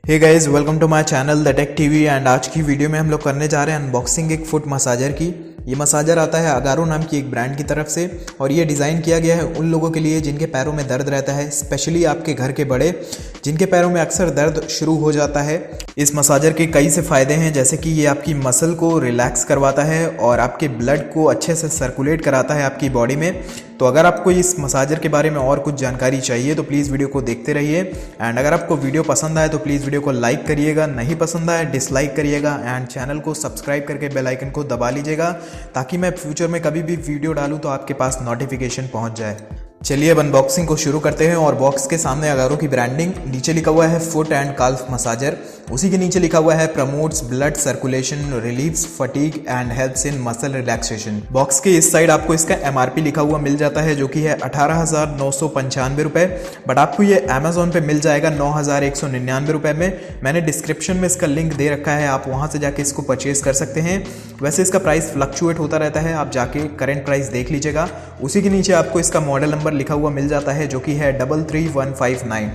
Hey guys, welcome to my channel the tech TV. And आज की video में हम लोग करने जा रहे हैं अनबॉक्सिंग एक फुट मसाजर की। ये मसाजर आता है अगारो नाम की एक ब्रांड की तरफ से और ये डिज़ाइन किया गया है उन लोगों के लिए जिनके पैरों में दर्द रहता है, स्पेशली आपके घर के बड़े जिनके पैरों में अक्सर दर्द शुरू हो जाता है। इस मसाजर के कई से फ़ायदे हैं, जैसे कि ये आपकी मसल को रिलैक्स करवाता है और आपके ब्लड को अच्छे से सर्कुलेट कराता है आपकी बॉडी में। तो अगर आपको इस मसाजर के बारे में और कुछ जानकारी चाहिए तो प्लीज़ वीडियो को देखते रहिए। एंड अगर आपको वीडियो पसंद आए तो प्लीज़ वीडियो को लाइक करिएगा, नहीं पसंद आए डिसलाइक करिएगा एंड चैनल को सब्सक्राइब करके बेल आइकन को दबा लीजिएगा ताकि मैं फ्यूचर में कभी भी वीडियो डालूँ तो आपके पास नोटिफिकेशन पहुँच जाए। चलिए अब अनबॉक्सिंग को शुरू करते हैं। और बॉक्स के सामने अगारो की ब्रांडिंग, नीचे लिखा हुआ है फुट एंड काल्फ मसाजर, उसी के नीचे लिखा हुआ है promotes blood circulation, relieves fatigue and helps in muscle relaxation. Box के इस साइड आपको इसका MRP लिखा हुआ मिल जाता है जो कि है 18,995 रुपये, बट आपको ये अमेजोन पे मिल जाएगा 9,199 रुपये में। मैंने डिस्क्रिप्शन में इसका लिंक दे रखा है, आप वहाँ से जाके इसको परचेज कर सकते हैं। वैसे इसका प्राइस फ्लक्चुएट होता रहता है, आप जाके करेंट प्राइस देख लीजिएगा। उसी के नीचे आपको इसका मॉडल नंबर लिखा हुआ मिल जाता है जो कि है 33159।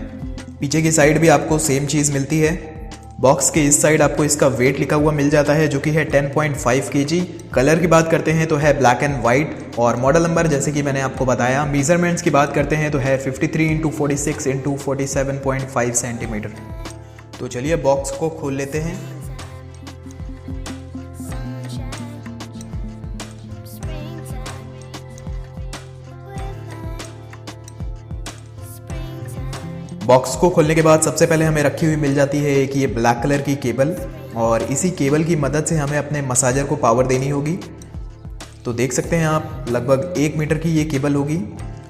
पीछे की साइड भी आपको सेम चीज़ मिलती है। बॉक्स के इस साइड आपको इसका वेट लिखा हुआ मिल जाता है जो कि है 10.5 kg। कलर की बात करते हैं तो है ब्लैक एंड वाइट और मॉडल नंबर जैसे कि मैंने आपको बताया। मेजरमेंट्स की बात करते हैं तो है 53x46x47.5 सेंटीमीटर। तो चलिए बॉक्स को खोल लेते हैं। बॉक्स को खोलने के बाद सबसे पहले हमें रखी हुई मिल जाती है एक ये ब्लैक कलर की केबल और इसी केबल की मदद से हमें अपने मसाजर को पावर देनी होगी। तो देख सकते हैं आप, लगभग 1 मीटर की ये केबल होगी।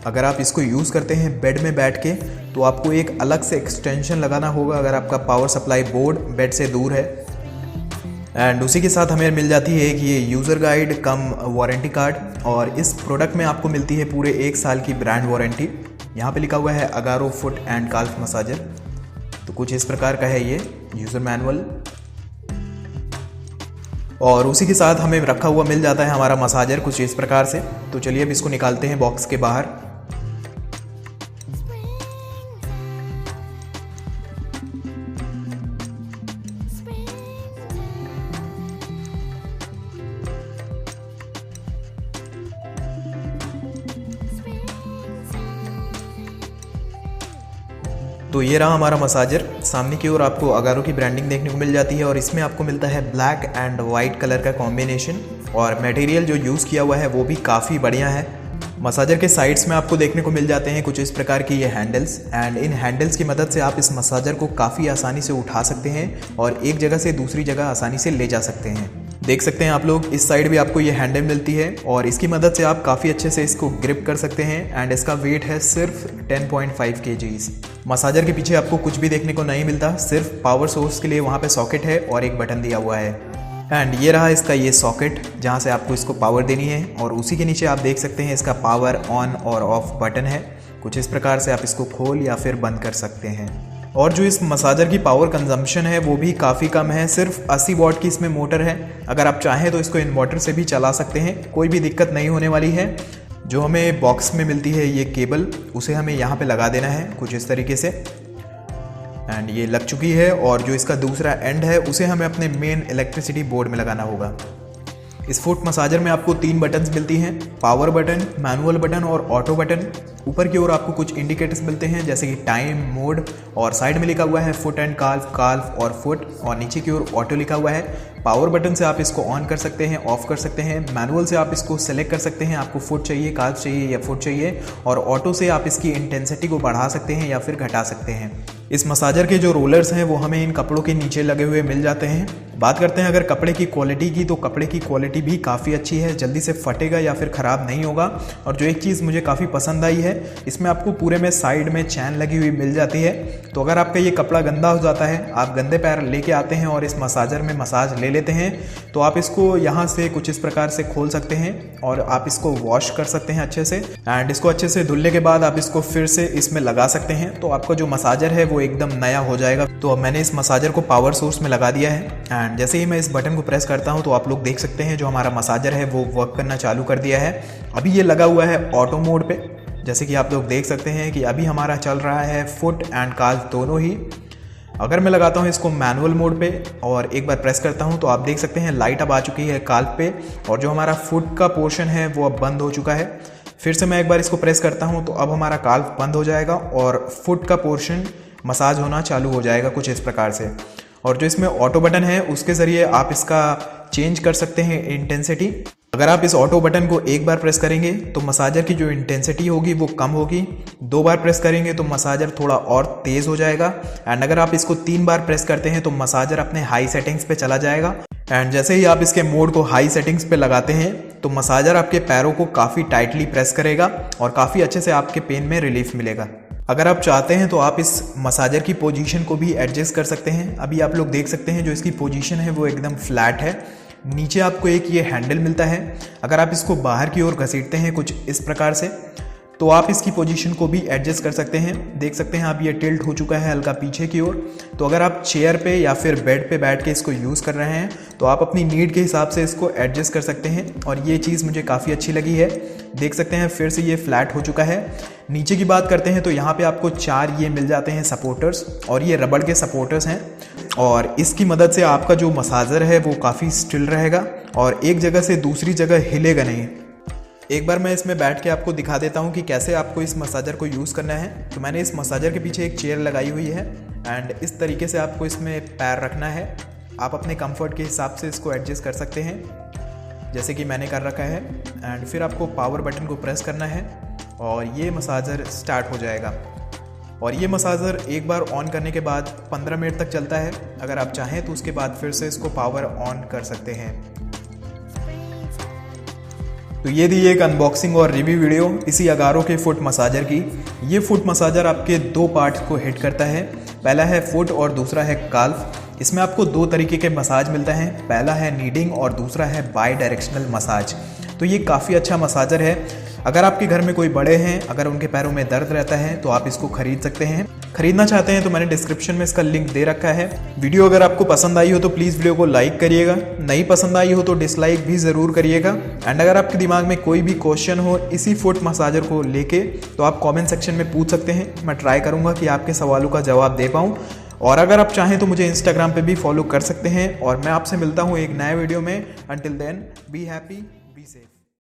अगर आप इसको यूज़ करते हैं बेड में बैठ के तो आपको एक अलग से एक्सटेंशन लगाना होगा अगर आपका पावर सप्लाई बोर्ड बेड से दूर है। एंड उसी के साथ हमें मिल जाती है कि ये यूज़र गाइड कम वारंटी कार्ड और इस प्रोडक्ट में आपको मिलती है पूरे 1 साल की ब्रांड वारंटी। यहाँ पे लिखा हुआ है अगारो फुट एंड काल्फ मसाजर। तो कुछ इस प्रकार का है ये यूज़र मैनुअल और उसी के साथ हमें रखा हुआ मिल जाता है हमारा मसाजर कुछ इस प्रकार से। तो चलिए अब इसको निकालते हैं बॉक्स के बाहर। तो ये रहा हमारा मसाजर। सामने की ओर आपको अगारो की ब्रांडिंग देखने को मिल जाती है और इसमें आपको मिलता है ब्लैक एंड वाइट कलर का कॉम्बिनेशन और मटेरियल जो यूज़ किया हुआ है वो भी काफ़ी बढ़िया है। मसाजर के साइड्स में आपको देखने को मिल जाते हैं कुछ इस प्रकार की ये हैंडल्स एंड इन हैंडल्स की मदद से आप इस मसाजर को काफ़ी आसानी से उठा सकते हैं और एक जगह से दूसरी जगह आसानी से ले जा सकते हैं। देख सकते हैं आप लोग, इस साइड भी आपको ये हैंडल मिलती है और इसकी मदद से आप काफ़ी अच्छे से इसको ग्रिप कर सकते हैं एंड इसका वेट है सिर्फ 10.5 kg। मसाजर के पीछे आपको कुछ भी देखने को नहीं मिलता, सिर्फ पावर सोर्स के लिए वहाँ पे सॉकेट है और एक बटन दिया हुआ है। एंड ये रहा इसका ये सॉकेट जहाँ से आपको इसको पावर देनी है और उसी के नीचे आप देख सकते हैं इसका पावर ऑन और ऑफ बटन है। कुछ इस प्रकार से आप इसको खोल या फिर बंद कर सकते हैं। और जो इस मसाजर की पावर कंजम्पशन है वो भी काफ़ी कम है, सिर्फ 80 वॉट की इसमें मोटर है। अगर आप चाहें तो इसको इन्वर्टर से भी चला सकते हैं, कोई भी दिक्कत नहीं होने वाली है। जो हमें बॉक्स में मिलती है ये केबल, उसे हमें यहाँ पे लगा देना है कुछ इस तरीके से एंड ये लग चुकी है। और जो इसका दूसरा एंड है उसे हमें अपने मेन इलेक्ट्रिसिटी बोर्ड में लगाना होगा। इस फुट मसाजर में आपको 3 बटन्स मिलती हैं, पावर बटन, मैनुअल बटन और ऑटो बटन। ऊपर की ओर आपको कुछ इंडिकेटर्स मिलते हैं जैसे कि टाइम, मोड और साइड में लिखा हुआ है फुट एंड काल्फ, काल्फ और फुट और नीचे की ओर ऑटो लिखा हुआ है। पावर बटन से आप इसको ऑन कर सकते हैं, ऑफ कर सकते हैं। मैनुअल से आप इसको सेलेक्ट कर सकते हैं, आपको फुट चाहिए, काल्फ चाहिए या फुट चाहिए। और ऑटो से आप इसकी इंटेंसिटी को बढ़ा सकते हैं या फिर घटा सकते हैं। इस मसाजर के जो रोलर्स हैं वो हमें इन कपड़ों के नीचे लगे हुए मिल जाते हैं। बात करते हैं अगर कपड़े की क्वालिटी की, तो कपड़े की क्वालिटी भी काफ़ी अच्छी है, जल्दी से फटेगा या फिर ख़राब नहीं होगा। और जो एक चीज़ मुझे काफ़ी पसंद आई है, इसमें आपको पूरे में साइड में चैन लगी हुई मिल जाती है। तो अगर आपका ये कपड़ा गंदा हो जाता है, आप गंदे पैर लेके आते हैं और इस मसाजर में मसाज ले लेते हैं, तो आप इसको यहाँ से कुछ इस प्रकार से खोल सकते हैं और आप इसको वॉश कर सकते हैं अच्छे से। एंड इसको अच्छे से धुलने के बाद आप इसको फिर से इसमें लगा सकते हैं, तो आपका जो मसाजर है वो एकदम नया हो जाएगा। तो अब मैंने इस मसाजर को पावर सोर्स में लगा दिया है एंड जैसे ही मैं इस बटन को प्रेस करता हूँ तो आप लोग देख सकते हैं जो हमारा मसाजर है वो वर्क करना चालू कर दिया है। अभी ये लगा हुआ है ऑटो मोड पे, जैसे कि आप लोग देख सकते हैं कि अभी हमारा चल रहा है फुट एंड काल्फ दोनों ही। अगर मैं लगाता हूँ इसको मैनुअल मोड पे और एक बार प्रेस करता हूँ तो आप देख सकते हैं लाइट अब आ चुकी है काल्फ पे और जो हमारा फुट का पोर्शन है वो अब बंद हो चुका है। फिर से मैं एक बार इसको प्रेस करता हूँ तो अब हमारा काल्फ बंद हो जाएगा और फुट का पोर्शन मसाज होना चालू हो जाएगा कुछ इस प्रकार से। और जो इसमें ऑटो बटन है उसके ज़रिए आप इसका चेंज कर सकते हैं इंटेंसिटी। अगर आप इस ऑटो बटन को एक बार प्रेस करेंगे तो मसाजर की जो इंटेंसिटी होगी वो कम होगी, 2 बार प्रेस करेंगे तो मसाजर थोड़ा और तेज़ हो जाएगा एंड अगर आप इसको 3 बार प्रेस करते हैं तो मसाजर अपने हाई सेटिंग्स पे चला जाएगा। एंड जैसे ही आप इसके मोड को हाई सेटिंग्स पे लगाते हैं तो मसाजर आपके पैरों को काफ़ी टाइटली प्रेस करेगा और काफ़ी अच्छे से आपके पेन में रिलीफ मिलेगा। अगर आप चाहते हैं तो आप इस मसाजर की पोजीशन को भी एडजस्ट कर सकते हैं। अभी आप लोग देख सकते हैं जो इसकी पोजीशन है वो एकदम फ्लैट है। नीचे आपको एक ये हैंडल मिलता है, अगर आप इसको बाहर की ओर घसीटते हैं कुछ इस प्रकार से तो आप इसकी पोजीशन को भी एडजस्ट कर सकते हैं। देख सकते हैं आप ये टिल्ट हो चुका है हल्का पीछे की ओर। तो अगर आप चेयर पे या फिर बेड पे बैठ के इसको यूज़ कर रहे हैं तो आप अपनी नीड के हिसाब से इसको एडजस्ट कर सकते हैं और ये चीज़ मुझे काफ़ी अच्छी लगी है। देख सकते हैं फिर से ये फ्लैट हो चुका है। नीचे की बात करते हैं तो यहाँ पे आपको 4 ये मिल जाते हैं सपोर्टर्स और ये रबड़ के सपोर्टर्स हैं और इसकी मदद से आपका जो मसाजर है वो काफ़ी स्टिल रहेगा और एक जगह से दूसरी जगह हिलेगा नहीं। एक बार मैं इसमें बैठ के आपको दिखा देता हूँ कि कैसे आपको इस मसाजर को यूज़ करना है। तो मैंने इस मसाजर के पीछे एक चेयर लगाई हुई है एंड इस तरीके से आपको इसमें पैर रखना है। आप अपने कंफर्ट के हिसाब से इसको एडजस्ट कर सकते हैं जैसे कि मैंने कर रखा है एंड फिर आपको पावर बटन को प्रेस करना है और ये मसाजर स्टार्ट हो जाएगा। और ये मसाजर एक बार ऑन करने के बाद 15 मिनट तक चलता है। अगर आप चाहें तो उसके बाद फिर से इसको पावर ऑन कर सकते हैं। तो ये थी एक अनबॉक्सिंग और रिव्यू वीडियो इसी अगारो के फुट मसाजर की। ये फुट मसाजर आपके 2 पार्ट्स को हिट करता है, पहला है फुट और दूसरा है काल्फ। इसमें आपको 2 तरीके के मसाज मिलता है, पहला है नीडिंग और दूसरा है बाई डायरेक्शनल मसाज। तो ये काफ़ी अच्छा मसाजर है। अगर आपके घर में कोई बड़े हैं, अगर उनके पैरों में दर्द रहता है तो आप इसको खरीद सकते हैं। खरीदना चाहते हैं तो मैंने डिस्क्रिप्शन में इसका लिंक दे रखा है। वीडियो अगर आपको पसंद आई हो तो प्लीज़ वीडियो को लाइक करिएगा, नहीं पसंद आई हो तो डिसलाइक भी ज़रूर करिएगा। एंड अगर आपके दिमाग में कोई भी क्वेश्चन हो इसी फुट मसाजर को लेके तो आप कमेंट सेक्शन में पूछ सकते हैं। मैं ट्राई करूँगा कि आपके सवालों का जवाब दे पाऊँ। और अगर आप चाहें तो मुझे इंस्टाग्राम पे भी फॉलो कर सकते हैं और मैं आपसे मिलता हूँ एक नए वीडियो में। Until then be happy, be safe.